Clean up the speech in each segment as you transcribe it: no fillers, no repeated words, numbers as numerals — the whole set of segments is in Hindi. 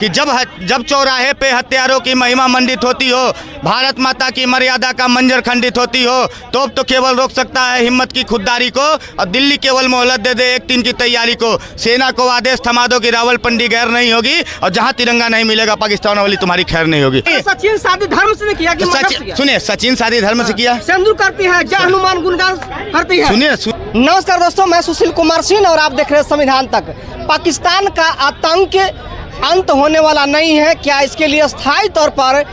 कि जब चौराहे पे हत्यारों की महिमा मंडित होती हो, भारत माता की मर्यादा का मंजर खंडित होती हो, तो केवल रोक सकता है हिम्मत की खुददारी को, और दिल्ली केवल मोहलत दे दे 1-3 की तैयारी को। सेना को आदेश थमा दो कि रावलपिंडी गैर नहीं होगी, और जहां तिरंगा नहीं मिलेगा पाकिस्तान वाली तुम्हारी खैर नहीं होगी। सचिन शादी धर्म से किया कि सुनिए, सचिन शादी धर्म से किया, सिंदूर करती है, जय हनुमान गुणगान करती है। सुनिए नमस्कार दोस्तों, मैं सुशील कुमार सिंह और आप देख रहे हैं संविधान तक। पाकिस्तान का आतंक अंत होने वाला नहीं है। क्या इसके लिए स्थायी तौर पर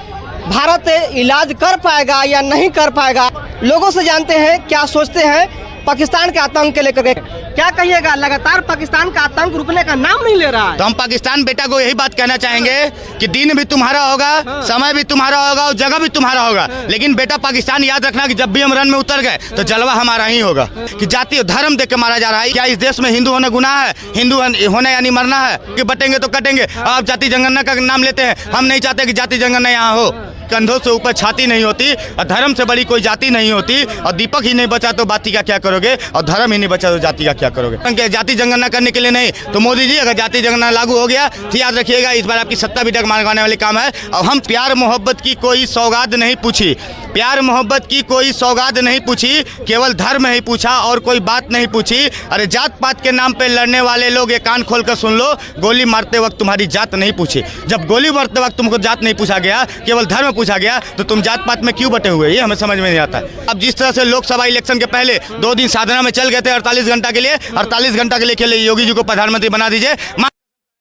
भारत इलाज कर पाएगा या नहीं कर पाएगा? लोगों से जानते हैं क्या सोचते हैं पाकिस्तान के आतंक के लेकर। क्या कहिएगा, लगातार पाकिस्तान का आतंक रुकने का नाम नहीं ले रहा है। तो हम पाकिस्तान बेटा को यही बात कहना चाहेंगे कि दिन भी तुम्हारा होगा, समय भी तुम्हारा होगा और जगह भी तुम्हारा होगा, लेकिन बेटा पाकिस्तान याद रखना कि जब भी हम रन में उतर गए तो जलवा हमारा ही होगा। कि जाति धर्म देख के मारा जा रहा है। क्या इस देश में हिंदू होना गुनाह है? हिंदू होना यानी मरना है? कि बटेंगे तो कटेंगे। आप जाति जनगणना का नाम लेते हैं। हम नहीं चाहते कि जाति जनगणना यहाँ हो। कंधों से ऊपर छाती नहीं होती और धर्म से बड़ी कोई जाति नहीं होती। और दीपक ही नहीं बचा तो बाती का क्या करोगे, और धर्म ही नहीं बचा तो जाति का क्या करोगे। जाति जनगणना करने के लिए नहीं तो मोदी जी, अगर जाति जनगणना लागू हो गया तो याद रखिएगा इस बार आपकी सत्ता भी डगमगाने वाली काम है। और हम प्यार मोहब्बत की कोई सौगात नहीं पूछी, प्यार मोहब्बत की कोई सौगात नहीं पूछी, केवल धर्म ही पूछा और कोई बात नहीं पूछी। अरे जात पात के नाम पे लड़ने वाले लोग ये कान खोल कर सुन लो, गोली मारते वक्त तुम्हारी जात नहीं पूछी। जब गोली मारते वक्त तुमको जात नहीं पूछा गया, केवल धर्म पूछा गया, तो तुम जात पात में क्यों बटे हुए, ये हमें समझ में नहीं आता। अब जिस तरह से लोकसभा इलेक्शन के पहले 2 दिन साधना में चल गए थे 48 घंटा के लिए, 48 घंटा के लिए योगी जी को प्रधानमंत्री बना दीजिए।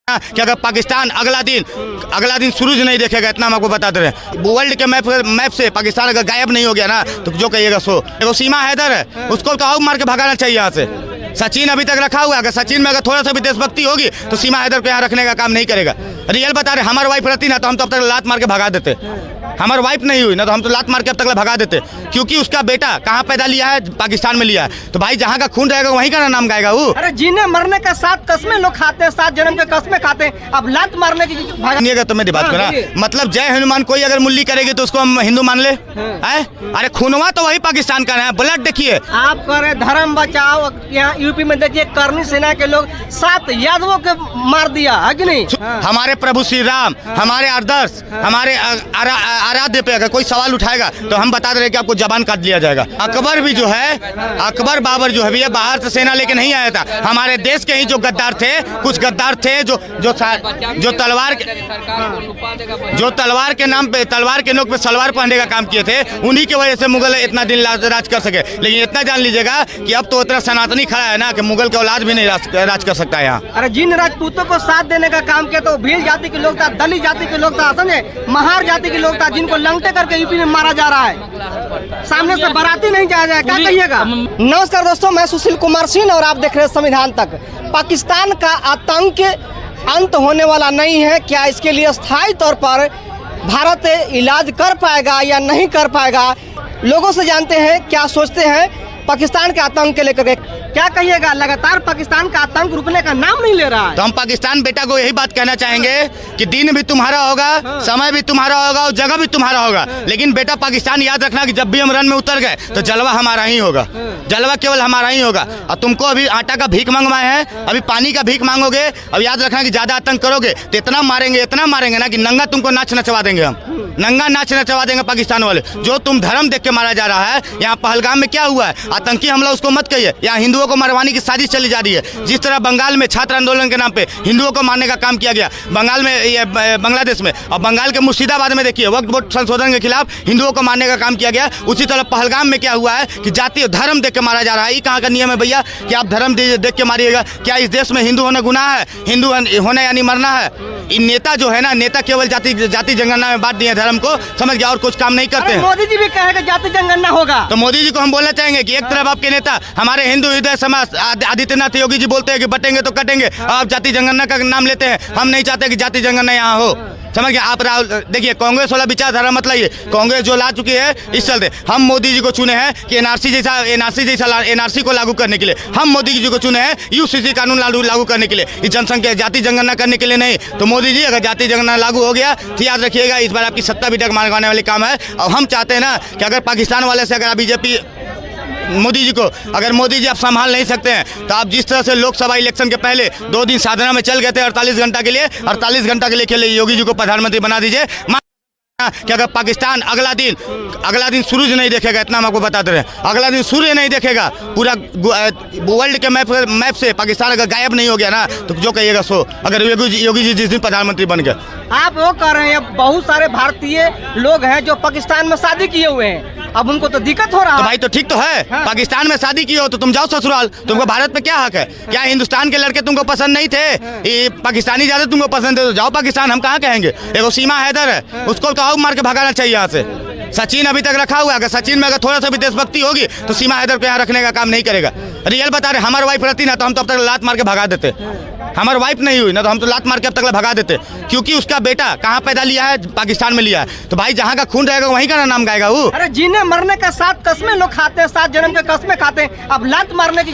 कि अगर पाकिस्तान अगला दिन सूरज नहीं देखेगा, इतना हम आपको बता दे रहे हैं। वर्ल्ड के मैप से पाकिस्तान अगर गायब नहीं हो गया ना, तो जो कहिएगा सो। देखो सीमा हैदर है, उसको तो आउट मार के भगाना चाहिए यहाँ से। सचिन अभी तक रखा हुआ है, अगर सचिन में अगर थोड़ा सा भी देशभक्ति होगी तो सीमा हैदर को यहाँ रखने का काम नहीं करेगा। रियल बता रहे, हमारी वाइफ रहती ना तो हम तो अब तक लात मार के भगा देते। हमारी वाइफ नहीं हुई ना तो हम तो लात मार के अब तक भगा देते, क्योंकि उसका बेटा कहाँ पैदा लिया है, पाकिस्तान में लिया है। तो भाई जहाँ का खून रहेगा वहीं का नाम गाएगा वो। अरे जीने मरने का 7 कस्में लोग खाते हैं, 7 जन्म के कस्में खाते हैं, अब लात मारने की भागा तो मेरी बात करा। मतलब जय हनुमान कोई अगर मुल्ली करेगी तो उसको हम हिंदू मान ले? अरे खूनवा तो वही पाकिस्तान का है, ब्लड देखिए। आप करे धर्म बचाओ, यहाँ यूपी में देखिए करनी सेना के लोग 7 यादवों के मार दिया है कि नहीं। हमारे प्रभु श्री राम, हमारे आदर्श, हमारे आराध्य पे अगर कोई सवाल उठाएगा तो हम बता दे रहे कि आपको जबान काट दिया जाएगा। अकबर भी जो है, अकबर बाबर जो है भैया बाहर से सेना लेके नहीं आया था। हमारे देश के ही जो गद्दार थे, कुछ गद्दार थे जो तलवार के नाम पे, तलवार के नोक पे सलवार पहनने का काम किए थे। उन्हीं की वजह से मुगल इतना दिन राज कर सके। लेकिन इतना जान लीजिएगा कि अब तो इतना सनातनी खड़ा है ना कि मुगल का औलाद भी नहीं राज कर सकता है यहाँ। अरे जिन राजपूतों को साथ देने का काम किया तो भील जाति के लोग था, दलित जाति के लोग था, समझे, महार जाति के लोग था, जिनको लंगटे करके यूपी में मारा जा रहा है। सामने से बाराती नहीं जाया जाए, क्या कहिएगा? नमस्कार दोस्तों, मैं सुशील कुमार सिंह और आप देख रहे हैं संविधान तक। पाकिस्तान का आतंक अंत होने वाला नहीं है। क्या इसके लिए स्थायी तौर पर भारत इलाज कर पाएगा या नहीं कर पाएगा? लोगों से जानते हैं क्या सोचते हैं पाकिस्तान के आतंक के लेकर। क्या कहिएगा, लगातार पाकिस्तान का आतंक रुकने का नाम नहीं ले रहा है। तो हम पाकिस्तान बेटा को यही बात कहना चाहेंगे कि दिन भी तुम्हारा होगा, समय भी तुम्हारा होगा और जगह भी तुम्हारा होगा, लेकिन बेटा पाकिस्तान याद रखना कि जब भी हम रन में उतर गए तो जलवा हमारा ही होगा। जलवा केवल हमारा ही होगा। और तुमको अभी आटा का भीख मंगवाए हैं, अभी पानी का भीख मांगोगे। अब याद रखना कि ज्यादा आतंक करोगे तो इतना मारेंगे ना कि नंगा तुमको नाच नचवा देंगे हम, नंगा नाच नचवा देंगे पाकिस्तान वाले। जो तुम धर्म देख के मारा जा रहा है, यहाँ पहलगाम में क्या हुआ है, आतंकी हमला उसको मत कहिए। यहाँ हिंदुओं को मरवाने की साजिश चली जा रही है। जिस तरह बंगाल में छात्र आंदोलन के नाम पे हिंदुओं को मारने का काम किया गया, बंगाल में, ये बांग्लादेश में, और बंगाल के मुर्शिदाबाद में देखिए वक्फ बोर्ड संशोधन के खिलाफ हिंदुओं को मारने का काम किया गया। उसी तरह पहलगाम में क्या हुआ है कि जाति धर्म देख के मारा जा रहा है। ये कहाँ का नियम है भैया कि आप धर्म देख के मारिएगा? क्या इस देश में हिंदू होना गुनाह है? हिंदू होना यानी मरना है? इन नेता जो है ना, नेता केवल जाति जनगणना में बांट दिए धर्म को, समझ गया, और कुछ काम नहीं करते हैं। मोदी जी भी कहेगा जाति जनगणना होगा, तो मोदी जी को हम बोलना चाहेंगे कि एक तरफ आपके नेता हमारे हिंदू हृदय समाज आदित्यनाथ योगी जी बोलते हैं कि बटेंगे तो कटेंगे, आप जाति जनगणना का नाम लेते हैं। हम नहीं चाहते कि जाति जनगणना यहाँ हो, समझ गया आप। राहुल देखिए, कांग्रेस वाला विचारधारा मत लाइए। कांग्रेस जो ला चुकी है इस चलते हम मोदी जी को चुने हैं कि एनआरसी को लागू करने के लिए। हम मोदी जी को चुने हैं यूसीसी कानून लागू करने के लिए, इस जनसंख्या जाति जनगणना करने के लिए नहीं। तो मोदी जी अगर जाति जनगणना लागू हो गया तो याद रखिएगा इस बार आपकी सत्ता भी डगमगाने वाली काम है। और हम चाहते हैं ना कि अगर पाकिस्तान वाले से अगर बीजेपी मोदी जी को। अगर मोदी जी आप संभाल नहीं सकते हैं तो आप जिस तरह से लोकसभा इलेक्शन के पहले 2 दिन साधना में चल गए थे 48 घंटा के लिए, 48 घंटा के लिए योगी जी को प्रधानमंत्री बना दीजिए कि अगर पाकिस्तान अगला दिन सूरज नहीं देखेगा, इतना हम आपको बताते रहे, अगला दिन सूर्य नहीं देखेगा, पूरा वर्ल्ड के मैप से पाकिस्तान अगर गायब नहीं हो गया ना तो जो कहिएगा सो, अगर योगी जी जिस दिन प्रधानमंत्री बन गए। आप वो कह रहे हैं बहुत सारे भारतीय लोग हैं जो पाकिस्तान में शादी किए हुए हैं, अब उनको तो दिक्कत हो रहा है। तो भाई तो ठीक तो है, हाँ। पाकिस्तान में शादी की हो तो तुम जाओ ससुराल, तुमको भारत में क्या हक है? क्या हिंदुस्तान के लड़के तुमको पसंद नहीं थे, ये पाकिस्तानी ज्यादा तुमको पसंद थे तो जाओ पाकिस्तान, हम कहाँ कहेंगे। एगो सीमा हैदर है, उसको तो मार के भगाना चाहिए यहाँ से। सचिन अभी तक रखा हुआ है, अगर सचिन में अगर थोड़ा सा भी देशभक्ति होगी तो सीमा हैदर को यहाँ रखने का काम नहीं करेगा। रियल बता रहे, हमारी वाइफ रहती ना तो हम तो अब तक लात मार के भगा देते, हमारी वाइफ नहीं हुई ना तो हम तो लात मार के अब तक भगा देते, क्योंकि उसका बेटा कहाँ पैदा लिया है, पाकिस्तान में लिया है। तो भाई जहाँ का खून रहेगा वहीं का नाम गाएगा वो। अरे जीने मरने का 7 कस्में लोग खाते हैं, 7 जन्म के कस्में खाते हैं, अब लात मारने की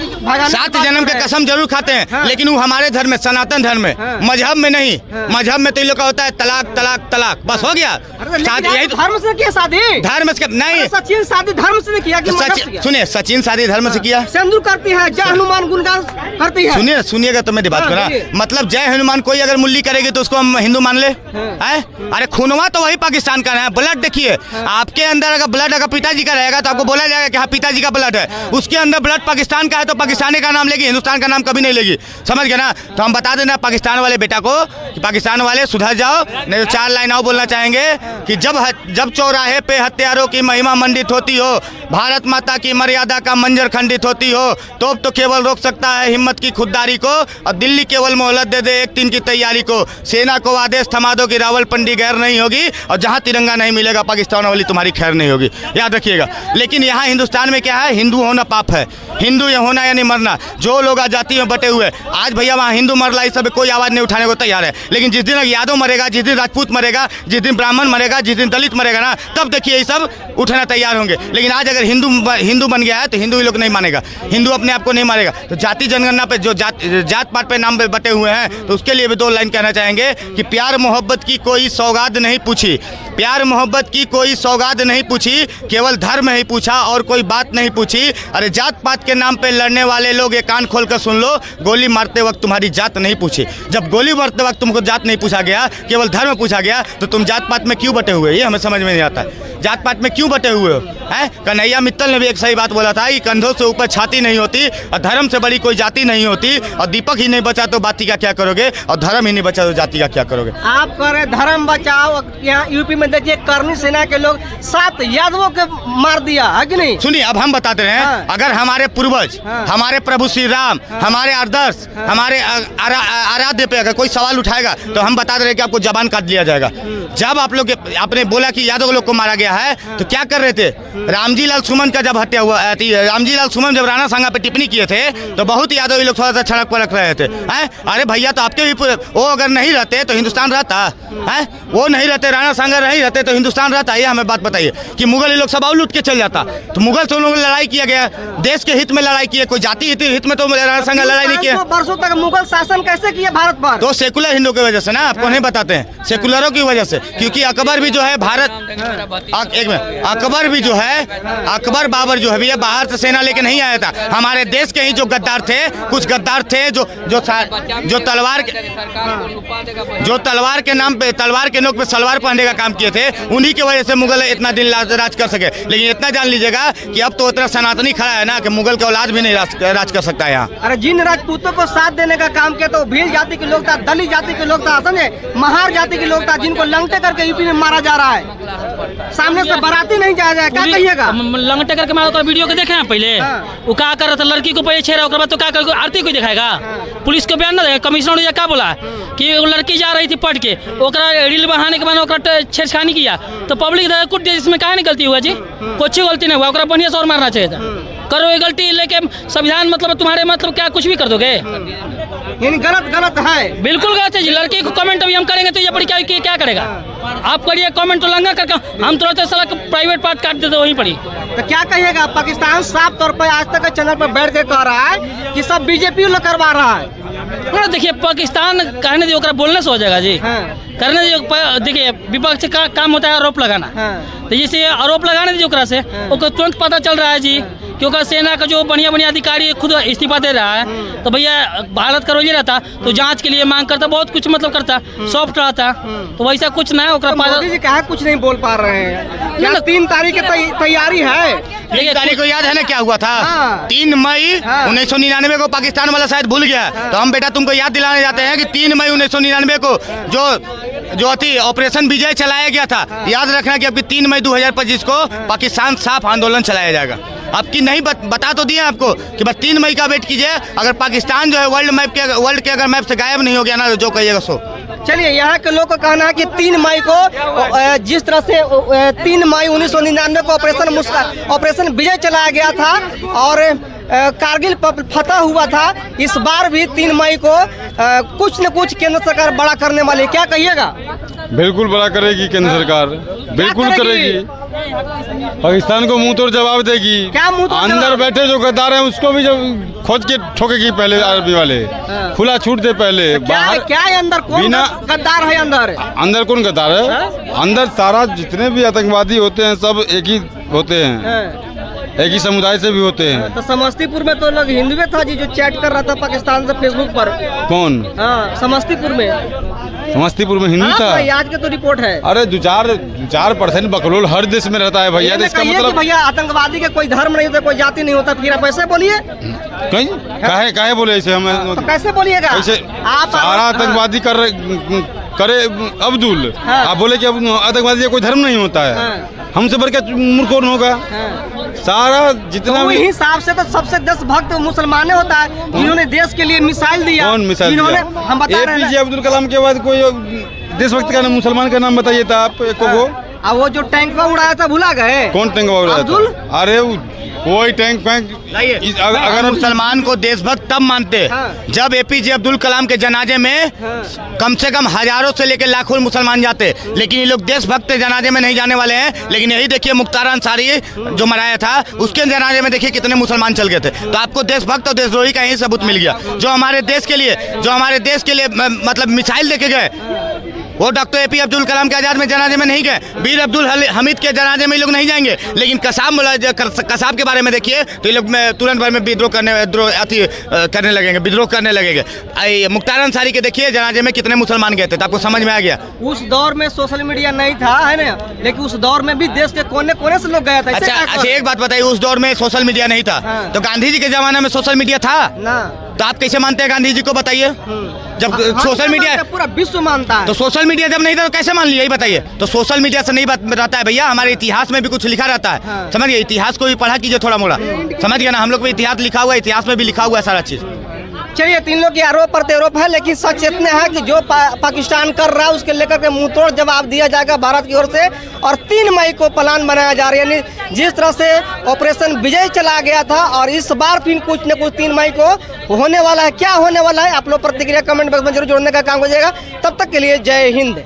7 जन्म के कसम जरूर खाते हैं, हाँ। लेकिन वो हमारे धर्म में, सनातन धर्म में, हाँ। मजहब में नहीं। हाँ। मजहब में तो इन लोग का होता है तलाक तलाक तलाक, बस हो गया। यही धर्म से किया शादी, धर्म से नहीं, सचिन शादी धर्म से किया कि मजहब से किया? सुनिए, सचिन शादी धर्म से किया, सिंदूर करती है, जय हनुमान गुणगान करती है। सुनिएगा तो मेरी बात करा, मतलब जय हनुमान कोई अगर मुल्ली करेगी तो उसको हम हिंदू मान ले हैं? अरे खूनवा तो वही पाकिस्तान का है, ब्लड देखिए आपके अंदर, अगर ब्लड अगर पिताजी का रहेगा तो आपको बोला जाएगा कि हाँ पिताजी का ब्लड है, उसके अंदर ब्लड पाकिस्तान का है तो पाकिस्तानी का नाम लेगी, हिंदुस्तान का नाम कभी नहीं लेगी, समझ गए ना। तो हम बता देना पाकिस्तान वाले बेटा को कि पाकिस्तान वाले सुधर जाओ, नहीं तो 4 लाइन और बोलना चाहेंगे कि जब चौराहे पे हत्यारों की महिमा मंडित होती हो, भारत माता की मर्यादा का मंजर खंडित होती हो, तो केवल रोक सकता है हिम्मत की खुददारी को, और दिल्ली केवल मोहलत दे दे 1 दिन की तैयारी को, सेना को आदेश थमा दो कि रावलपिंडी गैर नहीं होगी, और जहां तिरंगा नहीं मिलेगा पाकिस्तान वाली तुम्हारी खैर नहीं होगी, याद रखिएगा। लेकिन यहाँ हिंदुस्तान में क्या है, हिंदू होना पाप है, हिंदू ये होना यानी मरना। जो लोग आजादी में बटे हुए आज भैया वहाँ हिंदू मर रहा है, इस सब कोई आवाज़ नहीं उठाने को तैयार है, लेकिन जिस दिन यादव मरेगा, जिस दिन राजपूत मरेगा, जिस दिन ब्राह्मण मरेगा, जिस दिन दलित मरेगा ना, तब देखिए ये सब उठना तैयार होंगे। लेकिन आज अगर हिंदू बन गया है तो हिंदू ही लोग नहीं मानेगा, हिंदू अपने आप को नहीं मानेगा। तो जाति जनगणना पे जो जात पात पे नाम पे बटे हुए हैं, तो उसके लिए भी 2 लाइन कहना चाहेंगे कि प्यार मोहब्बत की कोई सौगात नहीं पूछी, प्यार मोहब्बत की कोई सौगात नहीं पूछी, केवल धर्म ही पूछा और कोई बात नहीं पूछी। अरे जात पात के नाम पे लड़ने वाले लोग ये कान खोल कर सुन लो, गोली मारते वक्त तुम्हारी जात नहीं पूछी। जब गोली मारते वक्त तुमको जात नहीं पूछा गया, केवल धर्म पूछा गया, तो तुम जात पात में क्यों बटे हुए, ये हमें समझ में नहीं आता। जात पात में क्यों बटे हुए हो? कन्हैया मित्तल ने भी एक सही बात बोला था कि कंधों से ऊपर छाती नहीं होती और धर्म से बड़ी कोई जाति नहीं होती, और दीपक ही नहीं बचा तो बाती का क्या करोगे, और धर्म ही नहीं बचा तो जाति का क्या करोगे। आप कह रहे धर्म बचाओ, यहाँ यूपी में देखिए करनी सेना के लोग 7 यादवों के मार दिया है कि नहीं? सुनिए अब हम बताते रहे, हाँ। अगर हमारे पूर्वज, हाँ। हमारे प्रभु श्री राम, हमारे आदर्श, हमारे आराध्य पे अगर कोई सवाल उठाएगा तो हम बता दे रहे कि आपको जबान काट लिया जाएगा। जब आप लोग आपने बोला कि यादव लोग को मारा गया है तो क्या कर रहे थे? रामजी लाल सुमन का जब हत्या हुआ, रामजी लाल सुमन जब राणा सांगा पे टिप्पणी किए थे तो बहुत यादव लोग थोड़ा सा छड़क पड़क रहे थे। अरे भैया तो आपके भी वो अगर नहीं रहते तो हिंदुस्तान रहता है, वो नहीं रहते, राणा सांगा नहीं रहते तो हिंदुस्तान रहता। ये हमें बात बताइए कि मुगल लोग सब लूट के चल जाता, तो मुगल से लोगों ने लड़ाई किया गया, देश के हित में लड़ाई की, कोई जाति हित में तो राणा सांगा लड़ाई नहीं किया। 500 वर्षों तक मुगल शासन कैसे किया भारत पर? तो सेकुलर हिंदू की वजह से ना, आपको नहीं बताते हैं, सेकुलरों की वजह से, क्योंकि अकबर भी जो है एक मिनट, अकबर भी जो है, अकबर बाबर जो है भैया बाहर से सेना लेके नहीं आया था, हमारे देश के ही जो गद्दार थे, कुछ गद्दार थे जो तलवार के नाम पे, तलवार के नोक पे सलवार पहनने का काम किए थे, उन्हीं की वजह से मुगल इतना दिन राज कर सके। लेकिन इतना जान लीजिएगा कि अब तो इतना सनातनी खड़ा है ना कि मुगल के औलाद भी नहीं राज कर सकता है यहाँ। अरे जिन राजपूतों को साथ देने का काम किया तो भील जाति के लोग था, दलित जाति के लोग था, समझे, महार जाति के लोग था, जिनको लंगटे करके यूपी में मारा जा रहा है, सामने से बाराती नहीं जाया जाए, क्या कहिएगा? लंगटे करके मारा, वीडियो को देखे हैं पहले, वो क्या कर रहा था, लड़की को पहले छेड़ा, बाद तो क्या कर, आरती को दिखाएगा, पुलिस को बयान ना देगा, कमिश्नर ने क्या बोला कि वो लड़की जा रही थी पढ़ के, रील बढ़ाने के बाद छेड़छानी किया तो पब्लिक कुट दिया, इसमें कहा नहीं गलती हुआ जी, कुछ गलती नहीं हुआ, बढ़िया से और मारना चाहिए था। करो ये गलती लेके संविधान मतलब तुम्हारे मतलब क्या कुछ भी कर दोगे, यानी गलत है, बिल्कुल गलत है जी। लड़की को कमेंट अभी हम करेंगे तो ये पढ़ी क्या करेगा? आप करिए कमेंट तो लंगा करके, हम तुरंत साला प्राइवेट पार्ट काट देते वहीं पड़ी। तो क्या कहिएगा? पाकिस्तान साफ तौर पर आज तक चैनल पर बैठ के कह रहा है कि सब बीजेपी लोग करवा रहा है। देखिए पाकिस्तान कहने दीजिए, बोलने से हो जाएगा जी, करने दीजिए। देखिए विपक्ष का काम होता है आरोप लगाना, तो जैसे आरोप लगाने दीजिए, से तुरंत पता चल रहा है जी क्योंकि सेना का जो बढ़िया बढ़िया अधिकारी खुद इस्तीफा दे रहा है, तो भैया भारत का रोजे रहता तो जांच के लिए मांग करता, बहुत कुछ मतलब करता, सॉफ्ट रहता। तो वैसा कुछ ना है। तो मोदी जी कहा कुछ नहीं बोल पा रहे हैं, क्या 3 तारीख की तैयारी है? 3 तारीख को याद है ना क्या हुआ था? 3 मई 1999 को पाकिस्तान वाला शायद भूल गया, तो हम बेटा तुमको याद दिलाने जाते हैं कि 3 मई 1999 को जो थी ऑपरेशन विजय चलाया गया था। याद रखना कि अभी 3 मई 2025 को पाकिस्तान साफ आंदोलन चलाया जाएगा। अब की नहीं बता तो दिया आपको कि बस 3 मई का वेट कीजिए। अगर पाकिस्तान जो है वर्ल्ड के अगर मैप से गायब नहीं हो गया ना, जो कहिएगा सो। चलिए, यहाँ के लोग का कहना है कि 3 मई को जिस तरह से 3 मई 1999 को ऑपरेशन विजय चलाया गया था और कारगिल फतह हुआ था, इस बार भी 3 मई को कुछ न कुछ केंद्र सरकार बड़ा करने वाली है। क्या कहिएगा? बिल्कुल बड़ा करेगी केंद्र सरकार, बिल्कुल करेगी। पाकिस्तान को मुंह तोड़ जवाब देगी। क्या मुंह तोड़ अंदर जवाब? बैठे जो गद्दार हैं उसको भी जब खोज के ठोकेगी पहले, आर्मी वाले खुला छूट दे पहले। क्या है अंदर? कौन गद्दार है अंदर? अंदर कौन गद्दार है? अंदर सारा जितने भी आतंकवादी होते हैं सब एक ही होते हैं, एक ही समुदाय से भी होते हैं। तो समस्तीपुर में तो लोग हिंदू था जी, जो चैट कर रहा था पाकिस्तान से फेसबुक पर। कौन? समस्तीपुर में हिंदू था। आज के तो रिपोर्ट है। अरे 2-4% बकलोल हर देश में रहता है भैया। तो इसका मतलब भैया आतंकवादी का कोई धर्म नहीं होता, कोई जाति नहीं होता, फिर आप ऐसे बोलिए। कहीं काहे बोले ऐसे? हम तो कैसे बोलिएगा? ऐसे सारा आतंकवादी करे अब्दुल, आप बोले कि आतंकवादी का कोई धर्म नहीं होता है। हमसे बढ़ के मूर्ख कौन होगा? सारा जितना भी हिसाब से तो सबसे देशभक्त मुसलमान होता है, जिन्होंने देश के लिए मिसाइल दिया। कौन मिसाइल दिया? हम बता रहे हैं APJ अब्दुल कलाम के बाद कोई देशभक्त का नाम, मुसलमान का नाम बताइए था आप एक को। अब वो जो टैंक उड़ाया था भुला गए? कौन टैंक उड़ाया था? अरे कोई टैंक अगर मुसलमान को देशभक्त तब मानते जब APJ अब्दुल कलाम के जनाजे में कम से कम हजारों से लेकर लाखों मुसलमान जाते, लेकिन ये लोग देशभक्त जनाजे में नहीं जाने वाले हैं। लेकिन यही देखिए मुख्तार अंसारी जो मराया था, उसके जनाजे में देखिए कितने मुसलमान चल गए थे। तो आपको देशभक्त और देशद्रोही का यही सबूत मिल गया। जो हमारे देश के लिए मतलब मिसाइल देके गए, वो डॉक्टर APJ अब्दुल कलाम के आजाद में जनाजे में नहीं गए, वीर अब्दुल हमीद के जनाजे में ये लोग नहीं जाएंगे। लेकिन कसाब के बारे में देखिए तो ये लोग तुरंत भर में विद्रोह करने लगेंगे। मुख्तार अंसारी के देखिए जनाजे में कितने मुसलमान गए थे, तो आपको समझ में आ गया। उस दौर में सोशल मीडिया नहीं था, है ना, लेकिन उस दौर में भी देश के कोने कोने से लोग गया था। अच्छा एक बात बताइए, उस दौर में सोशल मीडिया नहीं था, तो गांधी जी के जमाने में सोशल मीडिया था ना? तो आप कैसे मानते हैं गांधी जी को? बताइए। जब सोशल मीडिया पूरा विश्व मानता है, तो सोशल मीडिया जब नहीं था तो कैसे मान लिया? यही बताइए। तो सोशल मीडिया से नहीं बात रहता है भैया, हमारे इतिहास में भी कुछ लिखा रहता है। समझ गए? इतिहास को भी पढ़ा कीजिए थोड़ा मोड़ा, समझ गया ना? हम लोग भी इतिहास लिखा हुआ है, इतिहास में भी लिखा हुआ है सारा चीज। चलिए, 3 लोग के आरोप प्रत्यारोप है, लेकिन सच इतने हैं कि जो पाकिस्तान कर रहा है उसके लेकर के मुंह तोड़ जवाब दिया जाएगा भारत की ओर से। और 3 मई को प्लान बनाया जा रहा है, यानी जिस तरह से ऑपरेशन विजय चला गया था, और इस बार फिर कुछ न कुछ 3 मई को होने वाला है। क्या होने वाला है? आप लोग प्रतिक्रिया कमेंट बॉक्स में जरूर जोड़ने का काम कीजिएगा। तब तक के लिए जय हिंद।